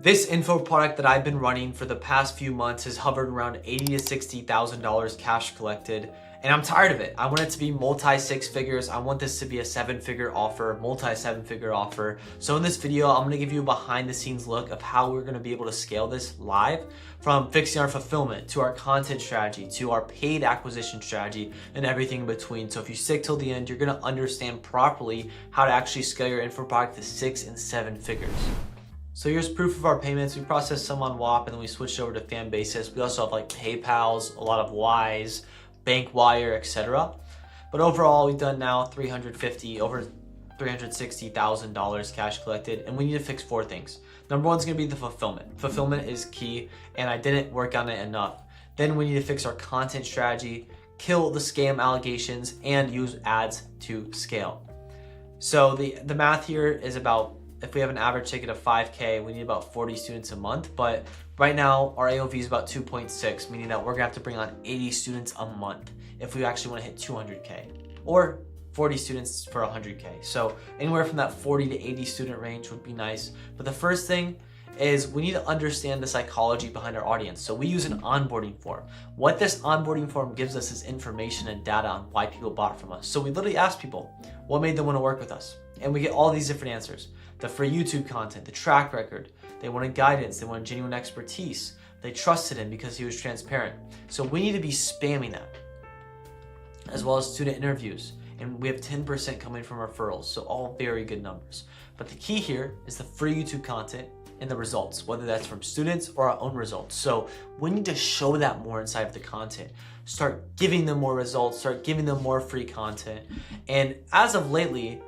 This info product that I've been running for the past few months has hovered around $80,000 to $60,000 cash collected, and I'm tired of it. I want it to be multi-six figures. I want this to be a seven-figure offer, multi-seven-figure offer. So in this video, I'm gonna give you a behind-the-scenes look of how we're gonna be able to scale this live, from fixing our fulfillment, to our content strategy, to our paid acquisition strategy, and everything in between. So if you stick till the end, you're gonna understand properly how to actually scale your info product to 6 and 7 figures. So here's proof of our payments. We processed some on WAP and then we switched over to Fanbasis. We also have like PayPal's, a lot of Wise, Bankwire, etc. But overall, we've done now over $360,000 cash collected, and we need to fix 4 things. Number 1 is going to be the fulfillment. Fulfillment is key, and I didn't work on it enough. Then we need to fix our content strategy, kill the scam allegations, and use ads to scale. So the math here is about, if we have an average ticket of 5K, we need about 40 students a month. But right now, our AOV is about 2.6, meaning that we're gonna have to bring on 80 students a month if we actually wanna hit 200K, or 40 students for 100K. So anywhere from that 40 to 80 student range would be nice. But the first thing is we need to understand the psychology behind our audience. So we use an onboarding form. What this onboarding form gives us is information and data on why people bought from us. So we literally ask people, what made them want to work with us? And we get all these different answers. The free YouTube content, the track record, they wanted guidance, they wanted genuine expertise, they trusted him because he was transparent. So we need to be spamming that, as well as student interviews. And we have 10% coming from referrals, so all very good numbers. But the key here is the free YouTube content and the results, whether that's from students or our own results. So we need to show that more inside of the content. Start giving them more results, start giving them more free content. And as of lately,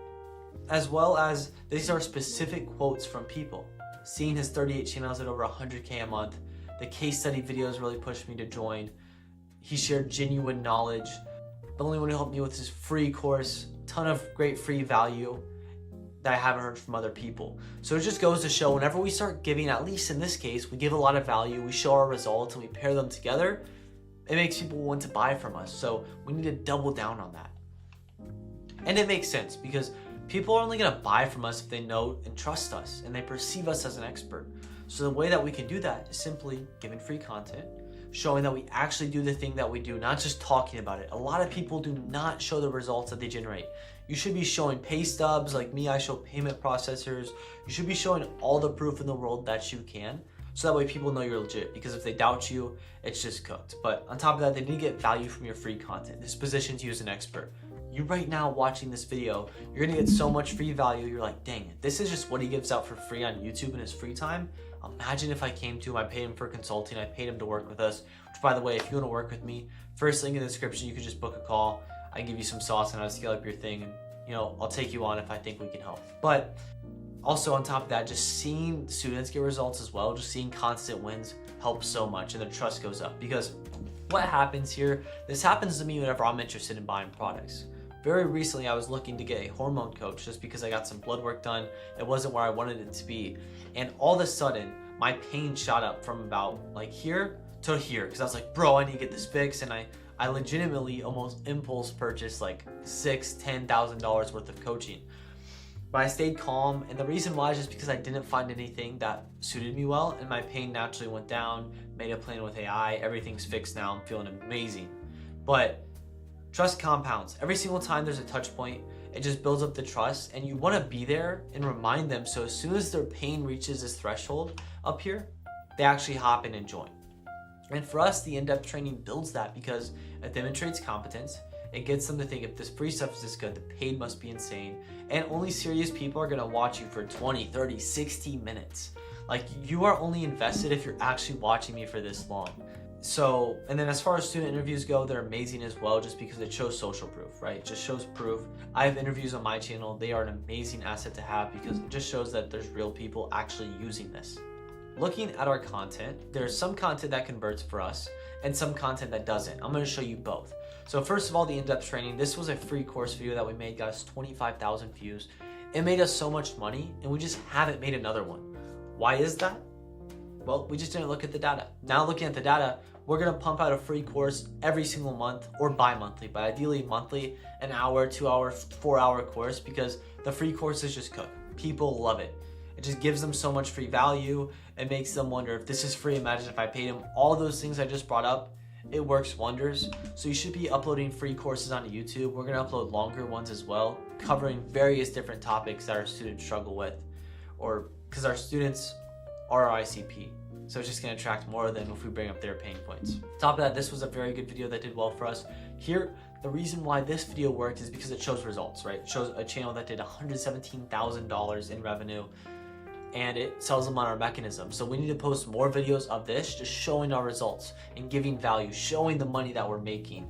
as well as these are specific quotes from people. Seeing his 38 channels at over 100K a month, the case study videos really pushed me to join. He shared genuine knowledge. The only one who helped me with his free course, ton of great free value that I haven't heard from other people. So it just goes to show, whenever we start giving, at least in this case, we give a lot of value, we show our results, and we pair them together, it makes people want to buy from us. So we need to double down on that. And it makes sense, because people are only gonna buy from us if they know and trust us, and they perceive us as an expert. So the way that we can do that is simply giving free content, showing that we actually do the thing that we do, not just talking about it. A lot of people do not show the results that they generate. You should be showing pay stubs. Like me, I show payment processors. You should be showing all the proof in the world that you can, so that way people know you're legit, because if they doubt you, it's just cooked. But on top of that, they need to get value from your free content. This positions you as an expert. You right now watching this video, you're gonna get so much free value, you're like, dang it, this is just what he gives out for free on YouTube in his free time. Imagine if I came to him, I paid him for consulting, I paid him to work with us. Which, by the way, if you wanna work with me, first link in the description, you can just book a call. I can give you some sauce on how to scale up your thing, and I'll take you on if I think we can help. But also on top of that, just seeing students get results as well, just seeing constant wins helps so much, and their trust goes up. Because what happens here, this happens to me whenever I'm interested in buying products. Very recently, I was looking to get a hormone coach just because I got some blood work done. It wasn't where I wanted it to be. And all of a sudden, my pain shot up from about like here to here. Because I was like, bro, I need to get this fixed. And I legitimately almost impulse purchased like $6,000, $10,000 worth of coaching. But I stayed calm. And the reason why is just because I didn't find anything that suited me well. And my pain naturally went down. Made a plan with AI. Everything's fixed now. I'm feeling amazing. But trust compounds. Every single time there's a touch point, it just builds up the trust, and you want to be there and remind them, so as soon as their pain reaches this threshold up here, they actually hop in and join. And for us, the in-depth training builds that, because it demonstrates competence. It gets them to think, if this free stuff is this good, the paid must be insane. And only serious people are going to watch you for 20, 30, 60 minutes. Like, you are only invested if you're actually watching me for this long. So, and then as far as student interviews go, they're amazing as well, just because it shows social proof, right? It just shows proof. I have interviews on my channel. They are an amazing asset to have, because it just shows that there's real people actually using this. Looking at our content, there's some content that converts for us and some content that doesn't. I'm going to show you both. So first of all, the in-depth training. This was a free course video that we made, got us 25,000 views. It made us so much money, and we just haven't made another one. Why is that? Well, we just didn't look at the data. Now looking at the data, we're gonna pump out a free course every single month, or bi-monthly, but ideally monthly, an hour, 2 hour, 4 hour course, because the free courses just cook. People love it. It just gives them so much free value. It makes them wonder, if this is free, imagine if I paid them. All those things I just brought up, it works wonders. So you should be uploading free courses onto YouTube. We're gonna upload longer ones as well, covering various different topics that our students struggle with, or because our students are our ICP. So it's just gonna attract more of them if we bring up their pain points. On top of that, this was a very good video that did well for us. Here, the reason why this video worked is because it shows results, right? It shows a channel that did $117,000 in revenue, and it sells them on our mechanism. So we need to post more videos of this, just showing our results and giving value, showing the money that we're making.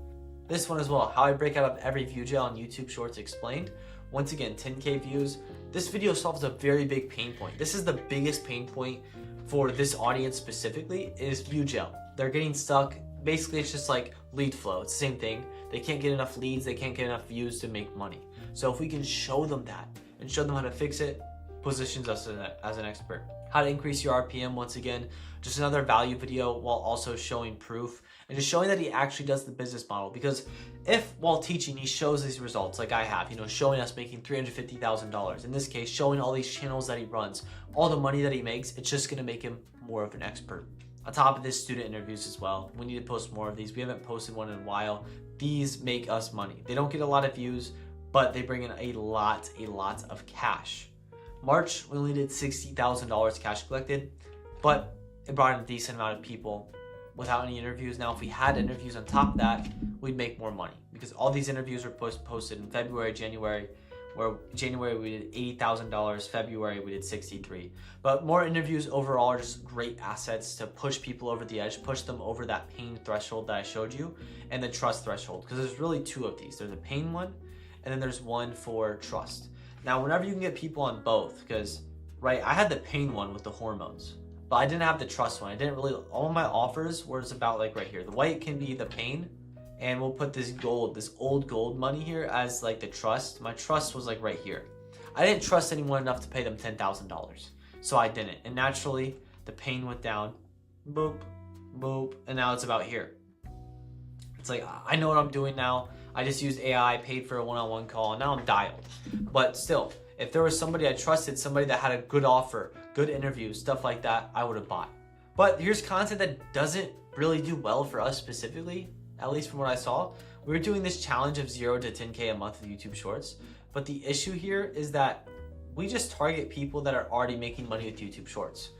This one as well, how I break out of every view jail on YouTube Shorts explained. Once again, 10K views. This video solves a very big pain point. This is the biggest pain point for this audience specifically, is view jail. They're getting stuck. Basically, it's just like lead flow. It's the same thing. They can't get enough leads. They can't get enough views to make money. So if we can show them that and show them how to fix it, positions us as an expert. How to increase your RPM, once again, just another value video while also showing proof and just showing that he actually does the business model. Because if while teaching he shows these results like I have, showing us making $350,000, in this case showing all these channels that he runs, all the money that he makes, it's just going to make him more of an expert. On top of this, student interviews as well. We need to post more of these. We haven't posted one in a while. These make us money. They don't get a lot of views, but they bring in a lot of cash. March, we only did $60,000 cash collected, but it brought in a decent amount of people without any interviews. Now, if we had interviews on top of that, we'd make more money, because all these interviews were posted in February, January, where January we did $80,000, February we did 63. But more interviews overall are just great assets to push people over the edge, push them over that pain threshold that I showed you, and the trust threshold, because there's really two of these. There's a pain one, and then there's one for trust. Now, whenever you can get people on both, because, right, I had the pain one with the hormones, but I didn't have the trust one. I didn't really, all of my offers were about like right here. The white can be the pain, and we'll put this gold, this old gold money here as like the trust. My trust was like right here. I didn't trust anyone enough to pay them $10,000, so I didn't. And naturally, the pain went down, boop, boop, and now it's about here. It's like, I know what I'm doing now. I just used AI, paid for a one-on-one call, and now I'm dialed. But still, if there was somebody I trusted, somebody that had a good offer, good interview, stuff like that, I would have bought. But here's content that doesn't really do well for us specifically, at least from what I saw. We were doing this challenge of 0 to 10K a month with YouTube Shorts. But the issue here is that we just target people that are already making money with YouTube Shorts.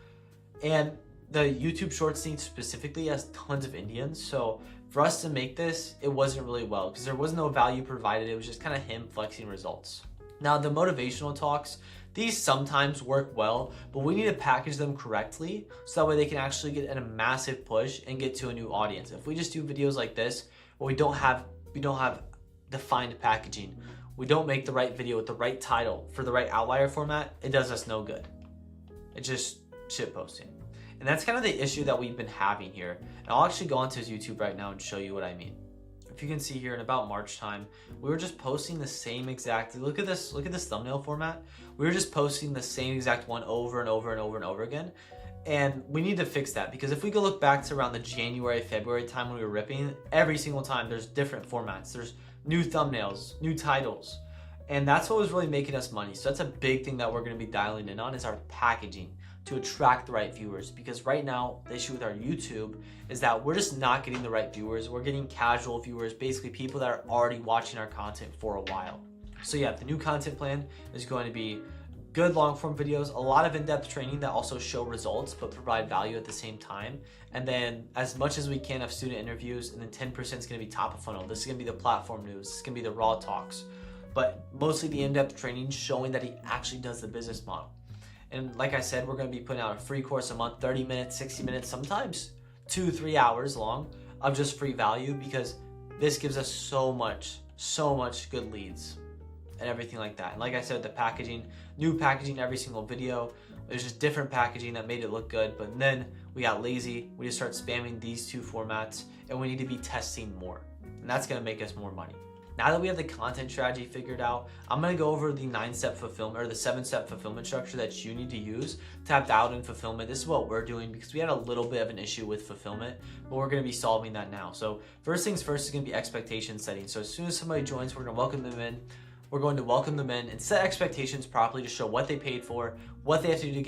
And the YouTube Shorts scene specifically has tons of Indians. So for us to make this, it wasn't really well, because there was no value provided. It was just kind of him flexing results. Now, the motivational talks, these sometimes work well, but we need to package them correctly so that way they can actually get in a massive push and get to a new audience. If we just do videos like this, where we don't have defined packaging, we don't make the right video with the right title for the right outlier format, it does us no good. It's just shit posting. And that's kind of the issue that we've been having here. And I'll actually go onto his YouTube right now and show you what I mean. If you can see here in about March time, we were just posting the same exact, look at this thumbnail format. We were just posting the same exact one over and over and over and over again. And we need to fix that, because if we go look back to around the January, February time when we were ripping, every single time there's different formats. There's new thumbnails, new titles. And that's what was really making us money. So that's a big thing that we're gonna be dialing in on, is our packaging to attract the right viewers. Because right now, the issue with our YouTube is that we're just not getting the right viewers. We're getting casual viewers, basically people that are already watching our content for a while. So yeah, the new content plan is going to be good long form videos, a lot of in-depth training that also show results but provide value at the same time. And then as much as we can of student interviews, and then 10% is gonna be top of funnel. This is gonna be the platform news, this is gonna be the raw talks, but mostly the in-depth training showing that he actually does the business model. And like I said, we're gonna be putting out a free course a month, 30 minutes, 60 minutes, sometimes 2-3 hours long of just free value, because this gives us so much good leads and everything like that. And like I said, the packaging, new packaging every single video. There's just different packaging that made it look good, but then we got lazy. We just start spamming these two formats, and we need to be testing more. And that's gonna make us more money. Now that we have the content strategy figured out, I'm gonna go over the 9-step fulfillment, or the 7-step fulfillment structure that you need to use to have doubt in fulfillment. This is what we're doing, because we had a little bit of an issue with fulfillment, but we're gonna be solving that now. So first things first is gonna be expectation setting. So as soon as somebody joins, we're gonna welcome them in. We're going to welcome them in and set expectations properly to show what they paid for, what they have to do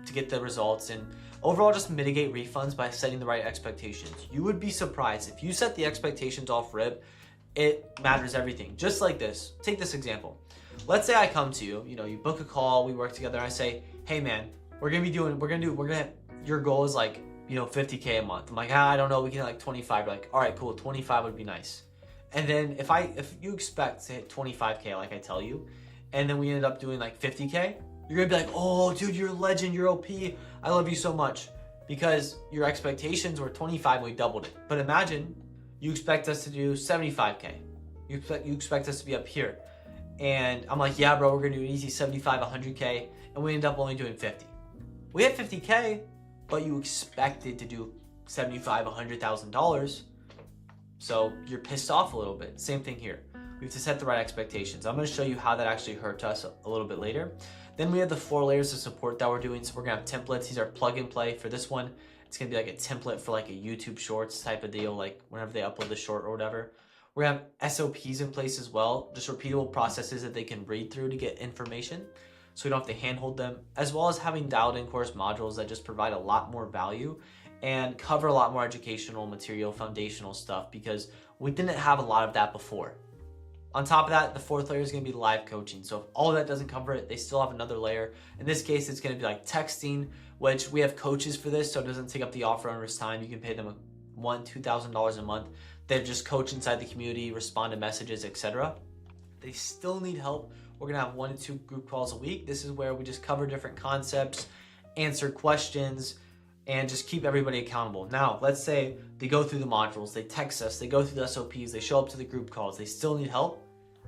to get the results, and Overall, just mitigate refunds by setting the right expectations. You would be surprised if you set the expectations off rip, it matters everything. Just like this, take this example. Let's say I come to you, you book a call, we work together, and I say, hey man, your goal is like, $50K a month. I'm like, I don't know, we can like 25. You're like, all right, cool, 25 would be nice. And then if you expect to hit 25K, like I tell you, and then we ended up doing like 50K, you're gonna be like, oh dude, you're a legend, you're OP, I love you so much. Because your expectations were 25, we doubled it. But imagine you expect us to do 75K. You expect us to be up here. And I'm like, yeah bro, we're gonna do an easy 75, 100K, and we end up only doing 50. We had 50K, but you expected to do $75, $100,000. So you're pissed off a little bit. Same thing here. We have to set the right expectations. I'm gonna show you how that actually hurt us a little bit later. Then we have the 4 layers of support that we're doing. So we're gonna have templates. These are plug and play. For this one, it's gonna be like a template for like a YouTube Shorts type of deal, like whenever they upload the short or whatever. We're gonna have SOPs in place as well, just repeatable processes that they can read through to get information, so we don't have to handhold them, as well as having dialed in course modules that just provide a lot more value and cover a lot more educational material, foundational stuff, because we didn't have a lot of that before. On top of that, the 4th layer is going to be live coaching. So if all of that doesn't cover it, they still have another layer. In this case, it's going to be like texting, which we have coaches for this, so it doesn't take up the offer owner's time. You can pay them $1,000, $2,000 a month. They just coach inside the community, respond to messages, etc. They still need help. We're going to have 1 to 2 group calls a week. This is where we just cover different concepts, answer questions, and just keep everybody accountable. Now, let's say they go through the modules, they text us, they go through the SOPs, they show up to the group calls, they still need help.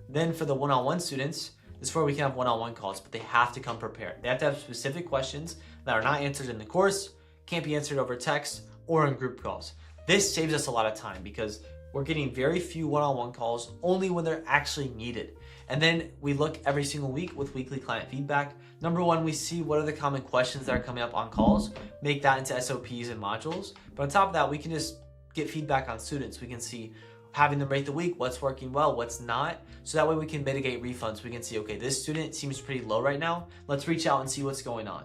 Then for the one-on-one students, this is where we can have one-on-one calls, but they have to come prepared. They have to have specific questions that are not answered in the course, can't be answered over text or in group calls. This saves us a lot of time because we're getting very few one-on-one calls only when they're actually needed. And then we look every single week with weekly client feedback. Number 1, we see what are the common questions that are coming up on calls, make that into SOPs and modules. But on top of that, we can just get feedback on students. We can see, having them rate the week, what's working well, what's not. So that way we can mitigate refunds. We can see, okay, this student seems pretty low right now. Let's reach out and see what's going on.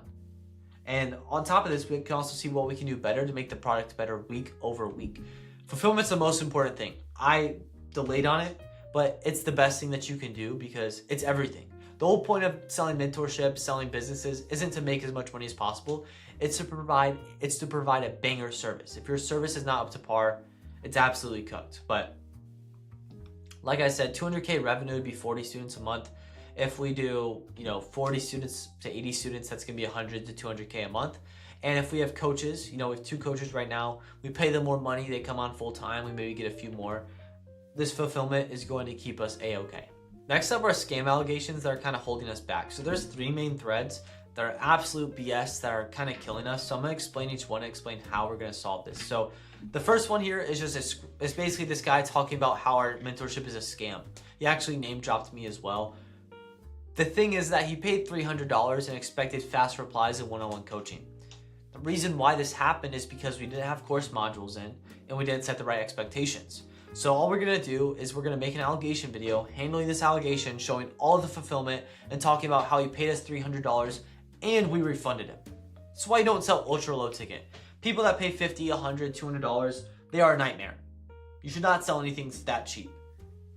And on top of this, we can also see what we can do better to make the product better week over week. Fulfillment's the most important thing. I delayed on it, but it's the best thing that you can do because it's everything. The whole point of selling mentorship, selling businesses, isn't to make as much money as possible. It's to provide a banger service. If your service is not up to par, it's absolutely cooked. But like I said, 200K revenue would be 40 students a month. If we do, 40 students to 80 students, that's gonna be 100 to 200K a month. And if we have coaches, we have 2 coaches right now, we pay them more money, they come on full time, we maybe get a few more. This fulfillment is going to keep us A-okay. Next up are scam allegations that are kind of holding us back. So there's 3 main threads that are absolute BS that are kind of killing us. So I'm gonna explain each one and explain how we're gonna solve this. So the first one here is it's basically this guy talking about how our mentorship is a scam. He actually name dropped me as well. The thing is that he paid $300 and expected fast replies and one-on-one coaching. The reason why this happened is because we didn't have course modules in and we didn't set the right expectations. So all we're gonna do is we're gonna make an allegation video handling this allegation, showing all of the fulfillment and talking about how he paid us $300 and we refunded him. That's why you don't sell ultra low ticket. People that pay $50, $100, $200, they are a nightmare. You should not sell anything that cheap.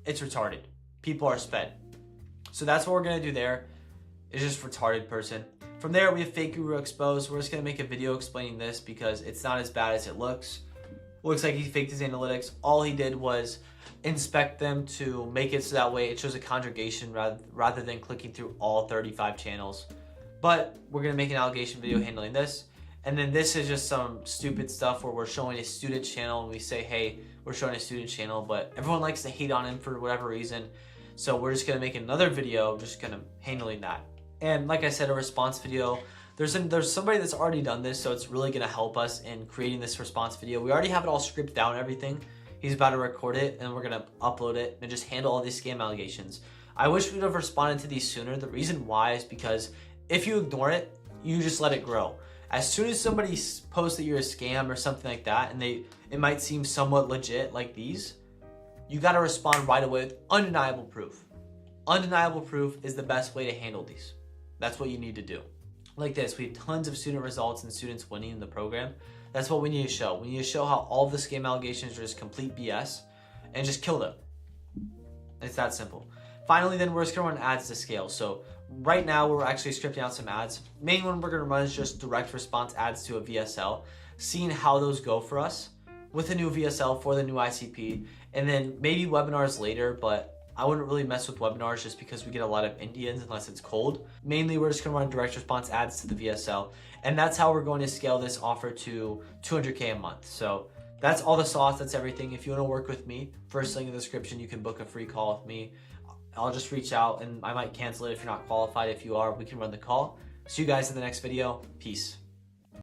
It's retarded. People are sped. So that's what we're gonna do there. It's just retarded person. From there, we have Fake Guru Exposed. We're just gonna make a video explaining this because it's not as bad as it looks. Looks like he faked his analytics. All he did was inspect them to make it so that way it shows a congregation rather than clicking through all 35 channels. But we're gonna make an allegation video handling this. And then this is just some stupid stuff where we're showing a student channel and we say, hey, we're showing a student channel, but everyone likes to hate on him for whatever reason. So we're just gonna make another video just kind of handling that. And like I said, a response video. There's somebody that's already done this, so it's really gonna help us in creating this response video. We already have it all scripted out and everything. He's about to record it and we're gonna upload it and just handle all these scam allegations. I wish we'd have responded to these sooner. The reason why is because if you ignore it, you just let it grow. As soon as somebody posts that you're a scam or something like that, and it might seem somewhat legit like these, you gotta respond right away with undeniable proof. Undeniable proof is the best way to handle these. That's what you need to do. like this. We have tons of student results and students winning in the program. That's what we need to show. We need to show how all of the scam allegations are just complete BS and just kill them. It's that simple. Finally, then we're just gonna run ads to scale. So right now we're actually scripting out some ads. Main one we're gonna run is just direct response ads to a VSL, seeing how those go for us with a new VSL for the new ICP, and then maybe webinars later, but I wouldn't really mess with webinars just because we get a lot of Indians unless it's cold. Mainly, we're just gonna run direct response ads to the VSL, and that's how we're going to scale this offer to 200K a month. So that's all the sauce, that's everything. If you wanna work with me, first link in the description, you can book a free call with me. I'll just reach out and I might cancel it if you're not qualified. If you are, we can run the call. See you guys in the next video. Peace.